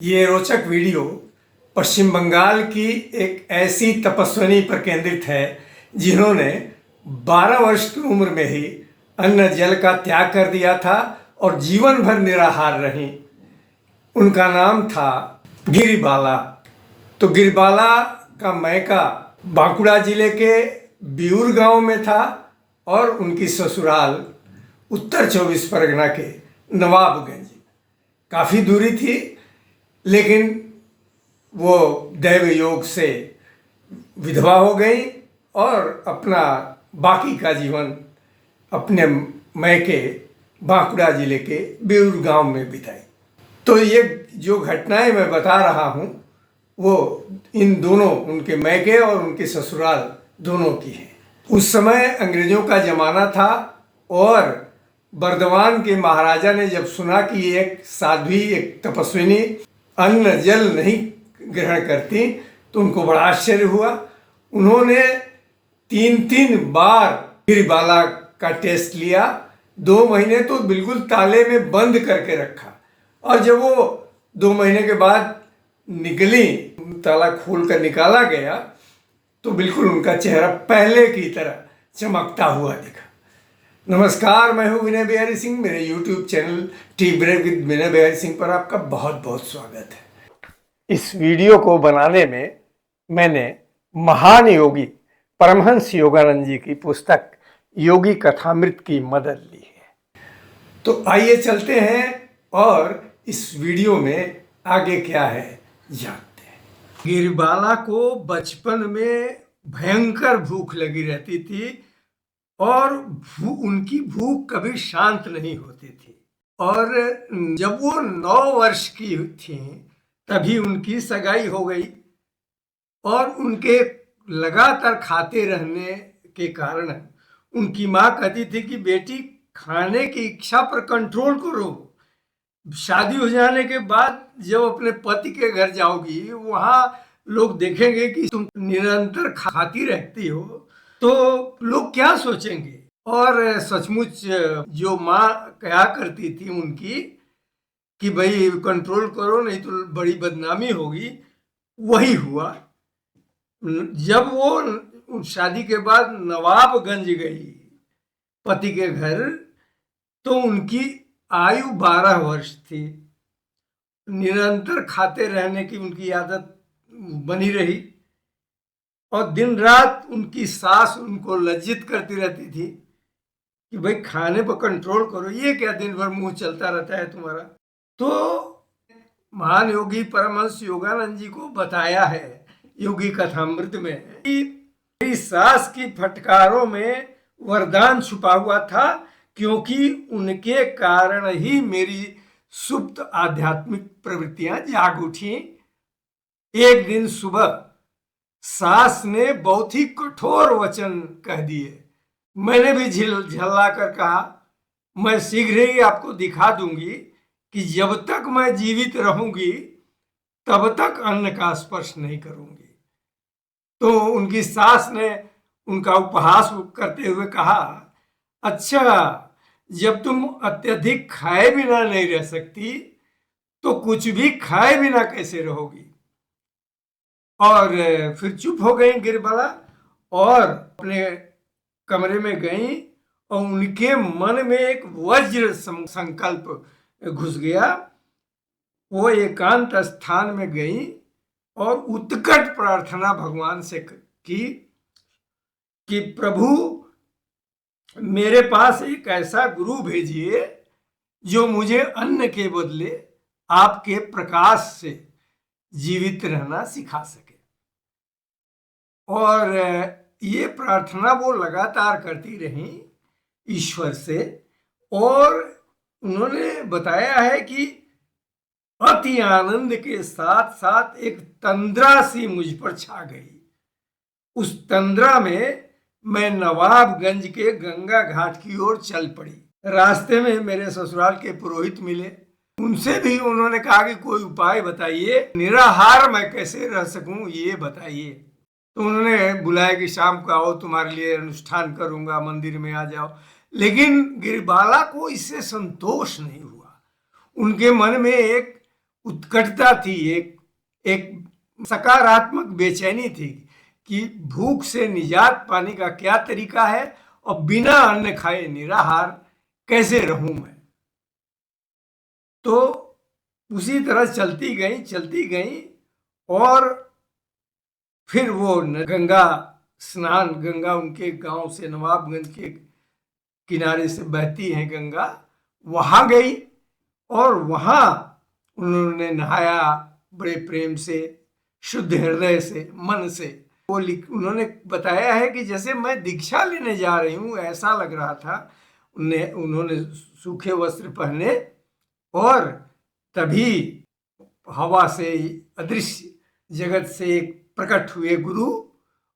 ये रोचक वीडियो पश्चिम बंगाल की एक ऐसी तपस्विनी पर केंद्रित है जिन्होंने 12 वर्ष की उम्र में ही अन्न जल का त्याग कर दिया था और जीवन भर निराहार रहीं। उनका नाम था गिरिबाला। तो गिरिबाला का मैका बांकुड़ा जिले के बिऊर गांव में था और उनकी ससुराल उत्तर 24 परगना के नवाबगंज। काफ़ी दूरी थी, लेकिन वो दैव योग से विधवा हो गई और अपना बाकी का जीवन अपने मैके बांकुड़ा जिले के बिऊर गांव में बिताई। तो ये जो घटनाएं मैं बता रहा हूँ वो इन दोनों, उनके मैके और उनके ससुराल दोनों की हैं। उस समय अंग्रेजों का ज़माना था और बर्दवान के महाराजा ने जब सुना कि एक साध्वी, एक तपस्विनी अन्न जल नहीं ग्रहण करती तो उनको बड़ा आश्चर्य हुआ। उन्होंने 3 बार गिरिबाला का टेस्ट लिया। 2 महीने तो बिल्कुल ताले में बंद करके रखा और जब वो 2 महीने के बाद निकली, ताला खोल कर निकाला गया तो बिल्कुल उनका चेहरा पहले की तरह चमकता हुआ दिखा। नमस्कार, मैं हूं विनय बिहारी सिंह। मेरे YouTube channel tea break with Vinay Bihari Singh पर आपका बहुत बहुत स्वागत है। इस वीडियो को बनाने में मैंने महान योगी परमहंस योगानंद जी की पुस्तक योगी कथामृत की मदद ली है। तो आइए चलते हैं और इस वीडियो में आगे क्या है जानते हैं। गिरिबाला को बचपन में भयंकर भूख लगी रहती थी और उनकी भूख कभी शांत नहीं होती थी। और जब वो 9 वर्ष की थी तभी उनकी सगाई हो गई और उनके लगातार खाते रहने के कारण उनकी माँ कहती थी कि बेटी, खाने की इच्छा पर कंट्रोल करो। शादी हो जाने के बाद जब अपने पति के घर जाओगी वहाँ लोग देखेंगे कि तुम निरंतर खाती रहती हो तो लोग क्या सोचेंगे। और सचमुच जो माँ कहा करती थी उनकी कि भाई कंट्रोल करो नहीं तो बड़ी बदनामी होगी, वही हुआ। जब वो शादी के बाद नवाबगंज गई पति के घर तो उनकी आयु 12 वर्ष थी। निरंतर खाते रहने की उनकी आदत बनी रही और दिन रात उनकी सास उनको लज्जित करती रहती थी कि भाई खाने पर कंट्रोल करो, ये क्या दिन भर मुंह चलता रहता है तुम्हारा। तो महान योगी परमहंस योगानंद जी को बताया है योगी कथामृत में कि मेरी सास की फटकारों में वरदान छुपा हुआ था, क्योंकि उनके कारण ही मेरी सुप्त आध्यात्मिक प्रवृत्तियां जाग उठी। एक दिन सुबह सास ने बहुत ही कठोर वचन कह दिए। मैंने भी झल्ला कर कहा, मैं शीघ्र ही आपको दिखा दूंगी कि जब तक मैं जीवित रहूंगी तब तक अन्न का स्पर्श नहीं करूंगी। तो उनकी सास ने उनका उपहास करते हुए कहा, अच्छा, जब तुम अत्यधिक खाए बिना नहीं रह सकती तो कुछ भी खाए बिना कैसे रहोगी। और फिर चुप हो गई गिरिबाला और अपने कमरे में गई और उनके मन में एक वज्र संकल्प घुस गया। वो एकांत स्थान में गई और उत्कट प्रार्थना भगवान से की कि प्रभु, मेरे पास एक ऐसा गुरु भेजिए जो मुझे अन्न के बदले आपके प्रकाश से जीवित रहना सिखा सके। और ये प्रार्थना वो लगातार करती रही ईश्वर से। और उन्होंने बताया है कि अति आनंद के साथ साथ एक तंद्रा सी मुझ पर छा गई। उस तंद्रा में मैं नवाबगंज के गंगा घाट की ओर चल पड़ी। रास्ते में मेरे ससुराल के पुरोहित मिले। उनसे भी उन्होंने कहा कि कोई उपाय बताइए, निराहार मैं कैसे रह सकूं, ये बताइए। तो उन्होंने बुलाया कि शाम को आओ, तुम्हारे लिए अनुष्ठान करूंगा, मंदिर में आ जाओ। लेकिन गिरिबाला को इससे संतोष नहीं हुआ। उनके मन में एक उत्कटता थी, एक एक सकारात्मक बेचैनी थी कि भूख से निजात पाने का क्या तरीका है और बिना अन्न खाए निराहार कैसे रहूं मैं। तो उसी तरह चलती गई और फिर वो गंगा स्नान, गंगा उनके गांव से, नवाबगंज के किनारे से बहती है गंगा, वहां गई और वहां उन्होंने नहाया बड़े प्रेम से, शुद्ध हृदय से, मन से। वो उन्होंने बताया है कि जैसे मैं दीक्षा लेने जा रही हूं ऐसा लग रहा था। उन्होंने सूखे वस्त्र पहने और तभी हवा से, अदृश्य जगत से एक प्रकट हुए गुरु,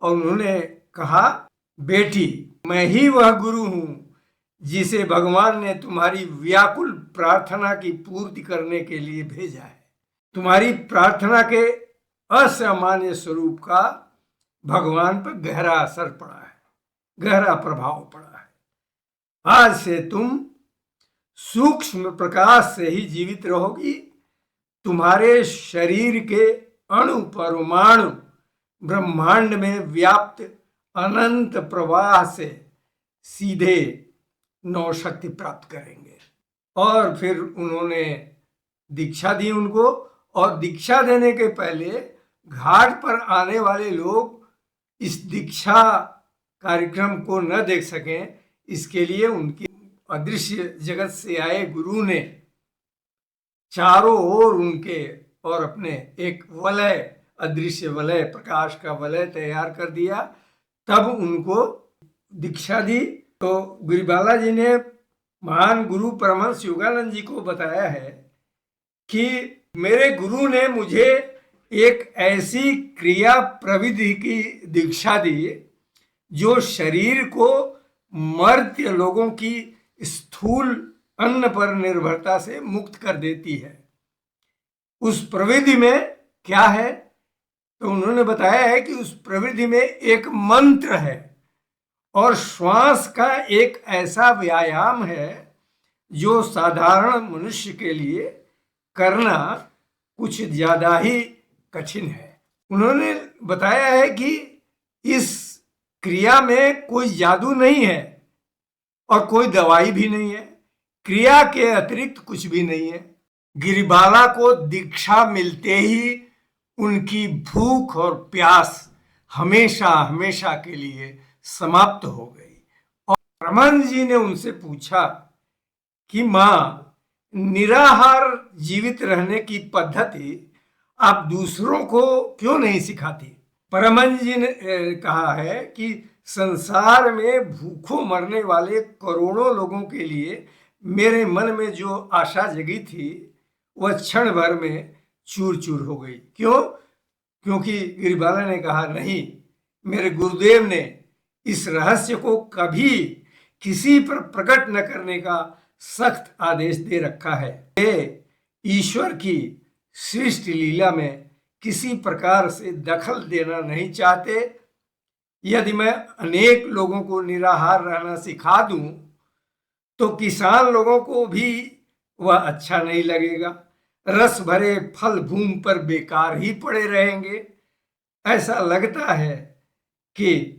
और उन्होंने कहा, बेटी मैं ही वह गुरु हूं जिसे भगवान ने तुम्हारी व्याकुल प्रार्थना की पूर्ति करने के लिए भेजा है। तुम्हारी प्रार्थना के असामान्य स्वरूप का भगवान पर गहरा असर पड़ा है, गहरा प्रभाव पड़ा है। आज से तुम सूक्ष्म प्रकाश से ही जीवित रहोगी। तुम्हारे शरीर के अणु परमाणु ब्रह्मांड में व्याप्त अनंत प्रवाह से सीधे नौ शक्ति प्राप्त करेंगे। और फिर उन्होंने दीक्षा दी उनको, और दीक्षा देने के पहले घाट पर आने वाले लोग इस दीक्षा कार्यक्रम को न देख सकें, इसके लिए उनकी अदृश्य जगत से आए गुरु ने चारों ओर उनके और अपने एक वलय, अदृश्य वलय, प्रकाश का वलय तैयार कर दिया। तब उनको दीक्षा दी। तो गिरिबाला जी ने महान गुरु परमहंस योगानंद जी को बताया है कि मेरे गुरु ने मुझे एक ऐसी क्रिया प्रविधि की दीक्षा दी जो शरीर को मर्त्य लोगों की स्थूल अन्न पर निर्भरता से मुक्त कर देती है। उस प्रविधि में क्या है? तो उन्होंने बताया है कि उस प्रविधि में एक मंत्र है और श्वास का एक ऐसा व्यायाम है जो साधारण मनुष्य के लिए करना कुछ ज्यादा ही कठिन है। उन्होंने बताया है कि इस क्रिया में कोई जादू नहीं है और कोई दवाई भी नहीं है, क्रिया के अतिरिक्त कुछ भी नहीं है। गिरिबाला को दीक्षा मिलते ही उनकी भूख और प्यास हमेशा हमेशा के लिए समाप्त हो गई। और परमानंद जी ने उनसे पूछा कि मां, निराहार जीवित रहने की पद्धति आप दूसरों को क्यों नहीं सिखाती? परमानंद जी ने कहा है कि संसार में भूखों मरने वाले करोड़ों लोगों के लिए मेरे मन में जो आशा जगी थी वह क्षण भर में चूर चूर हो गई। क्यों? क्योंकि गिरिबाला ने कहा, नहीं, मेरे गुरुदेव ने इस रहस्य को कभी किसी पर प्रकट न करने का सख्त आदेश दे रखा है। वे ईश्वर की सृष्टि लीला में किसी प्रकार से दखल देना नहीं चाहते। यदि मैं अनेक लोगों को निराहार रहना सिखा दूं तो किसान लोगों को भी वह अच्छा नहीं लगेगा। रस भरे फल भूमि पर बेकार ही पड़े रहेंगे। ऐसा लगता है कि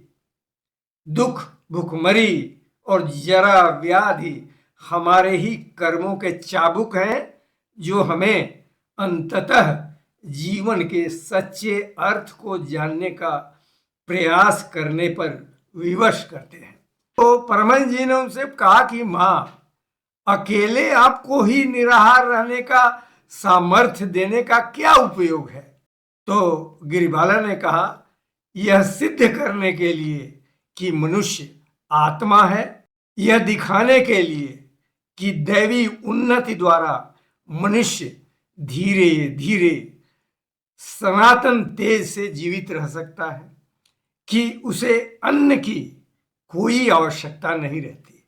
दुख, भुखमरी और जरा व्याधि हमारे ही कर्मों के चाबुक हैं जो हमें अंततः जीवन के सच्चे अर्थ को जानने का प्रयास करने पर विवश करते हैं। तो परमानंद जी ने उनसे कहा कि मां, अकेले आपको ही निराहार रहने का सामर्थ्य देने का क्या उपयोग है? तो गिरिबाला ने कहा, यह सिद्ध करने के लिए कि मनुष्य आत्मा है, यह दिखाने के लिए कि दैवी उन्नति द्वारा मनुष्य धीरे धीरे सनातन तेज से जीवित रह सकता है, कि उसे अन्न की कोई आवश्यकता नहीं रहती।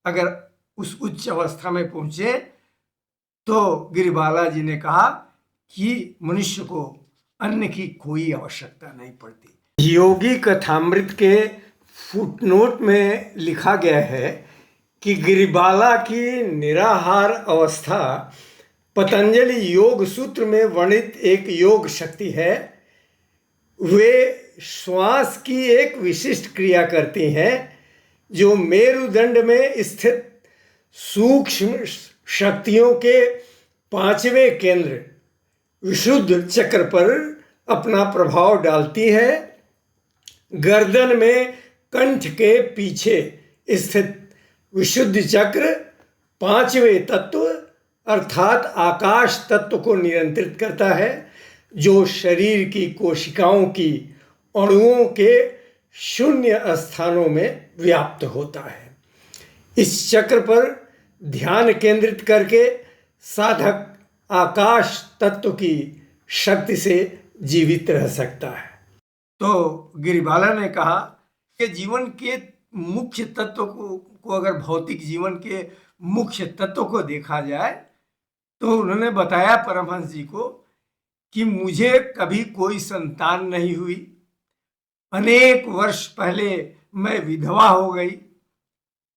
अगर उस उच्च अवस्था में पहुंचे तो गिरिबाला जी ने कहा कि मनुष्य को अन्न की कोई आवश्यकता नहीं पड़ती। योगी कथामृत के फुटनोट में लिखा गया है कि गिरिबाला की निराहार अवस्था पतंजलि योग सूत्र में वर्णित एक योग शक्ति है। वे श्वास की एक विशिष्ट क्रिया करती हैं जो मेरुदंड में स्थित सूक्ष्म शक्तियों के पांचवें केंद्र विशुद्ध चक्र पर अपना प्रभाव डालती है। गर्दन में कंठ के पीछे स्थित विशुद्ध चक्र पांचवें तत्व अर्थात आकाश तत्व को नियंत्रित करता है, जो शरीर की कोशिकाओं की अणुओं के शून्य स्थानों में व्याप्त होता है। इस चक्र पर ध्यान केंद्रित करके साधक आकाश तत्व की शक्ति से जीवित रह सकता है। तो गिरिबाला ने कहा कि जीवन के मुख्य तत्व को अगर भौतिक जीवन के मुख्य तत्व को देखा जाए तो उन्होंने बताया परमहंस जी को कि मुझे कभी कोई संतान नहीं हुई। अनेक वर्ष पहले मैं विधवा हो गई।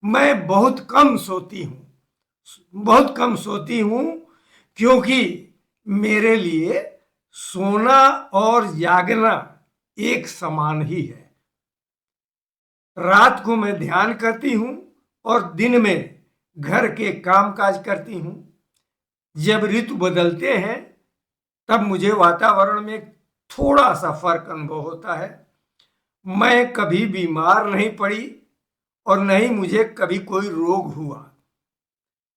मैं बहुत कम सोती हूँ क्योंकि मेरे लिए सोना और जागना एक समान ही है। रात को मैं ध्यान करती हूँ और दिन में घर के कामकाज करती हूँ। जब ऋतु बदलते हैं तब मुझे वातावरण में थोड़ा सा फर्क अनुभव होता है। मैं कभी बीमार नहीं पड़ी और न ही मुझे कभी कोई रोग हुआ।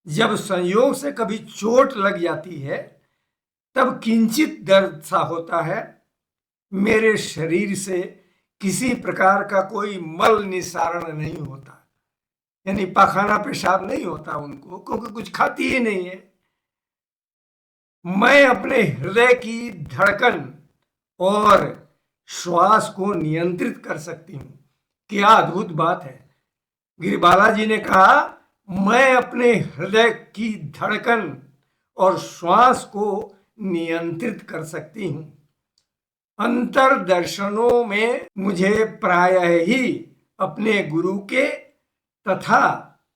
जब संयोग से कभी चोट लग जाती है तब किंचित दर्द सा होता है। मेरे शरीर से किसी प्रकार का कोई मल निस्सारण नहीं होता, यानी पाखाना पेशाब नहीं होता उनको, क्योंकि कुछ खाती ही नहीं है। मैं अपने हृदय की धड़कन और श्वास को नियंत्रित कर सकती हूँ। क्या अद्भुत बात है। गिरिबाला जी ने कहा, मैं अपने हृदय की धड़कन और श्वास को नियंत्रित कर सकती हूँ। अंतर्दर्शनों में मुझे प्रायः ही अपने गुरु के तथा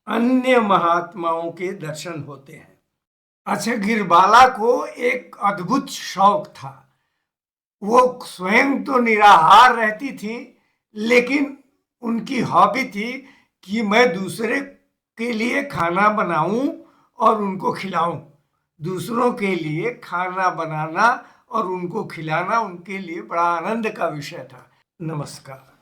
अन्य महात्माओं के दर्शन होते हैं। अच्छा, गिरिबाला को एक अद्भुत शौक था। वो स्वयं तो निराहार रहती थी, लेकिन उनकी हॉबी थी कि मैं दूसरे के लिए खाना बनाऊं और उनको खिलाऊं। दूसरों के लिए खाना बनाना और उनको खिलाना उनके लिए बड़ा आनंद का विषय था। नमस्कार।